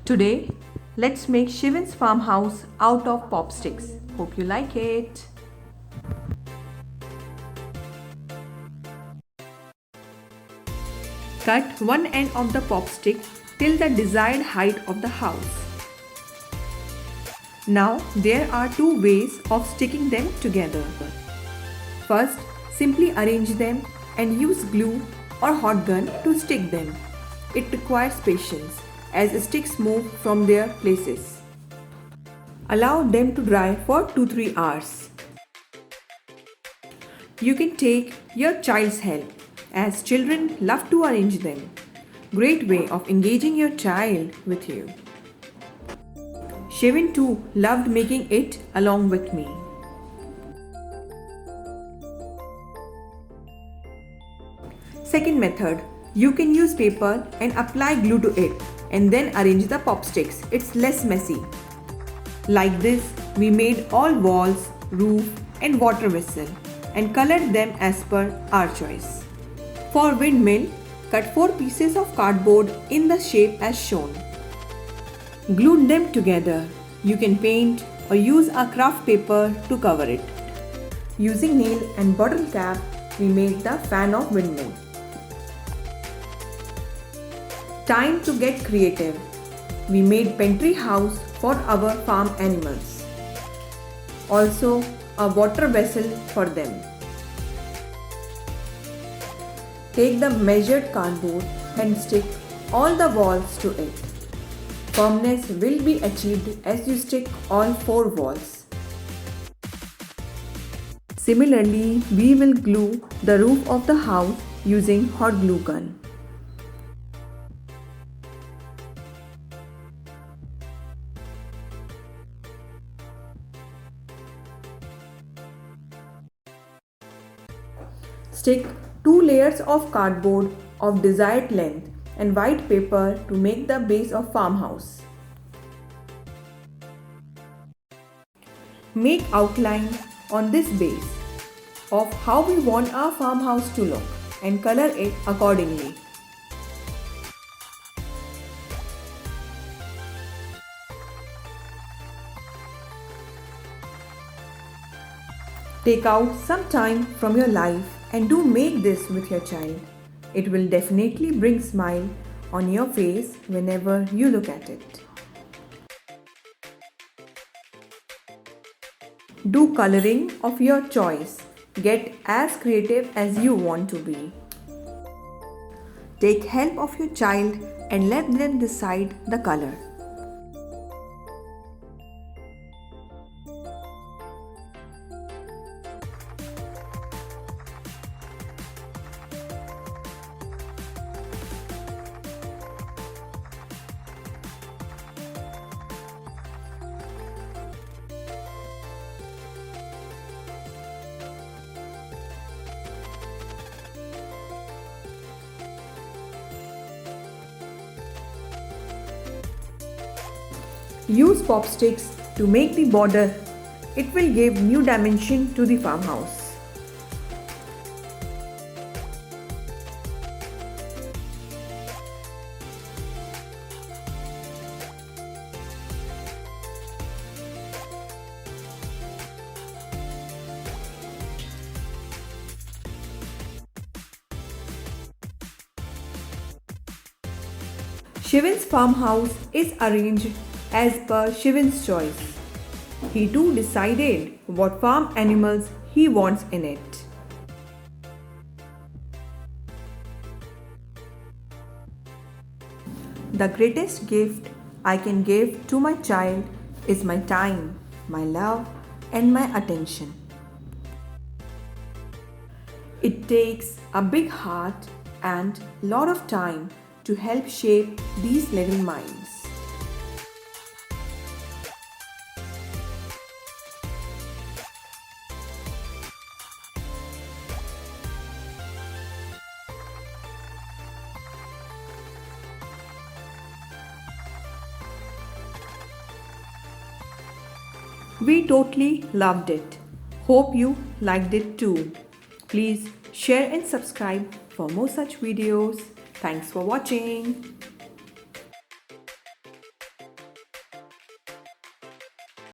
Today, let's make Shivin's farmhouse out of popsticks. Hope you like it. Cut one end of the popstick till the desired height of the house. Now, there are two ways of sticking them together. First, simply arrange them and use glue or hot gun to stick them. It requires patience as sticks move from their places. Allow them to dry for 2-3 hours. You can take your child's help as children love to arrange them. Great way of engaging your child with you. Shivin too loved making it along with me. Second method, you can use paper and apply glue to it and then arrange the popsticks. It's less messy. Like this, we made all walls, roof and water vessel and colored them as per our choice. For windmill, cut 4 pieces of cardboard in the shape as shown. Glue them together. You can paint or use a craft paper to cover it. Using nail and bottle cap, we made the fan of windmill. Time to get creative. We made Pantry House for our farm animals. Also, a water vessel for them. Take the measured cardboard and stick all the walls to it. Firmness will be achieved as you stick all 4 walls. Similarly, we will glue the roof of the house using hot glue gun. Stick 2 layers of cardboard of desired length and white paper to make the base of farmhouse. Make outline on this base of how we want our farmhouse to look and color it accordingly. Take out some time from your life and do make this with your child. It will definitely bring smile on your face whenever you look at it. Do coloring of your choice. Get as creative as you want to be. Take help of your child and let them decide the color. Use popsticks to make the border. It will give new dimension to the farmhouse. Shivin's farmhouse is arranged as per Shivin's choice. He too decided what farm animals he wants in it. The greatest gift I can give to my child is my time, my love, and my attention. It takes a big heart and lot of time to help shape these little minds. We totally loved it. Hope you liked it too. Please share and subscribe for more such videos. Thanks for watching.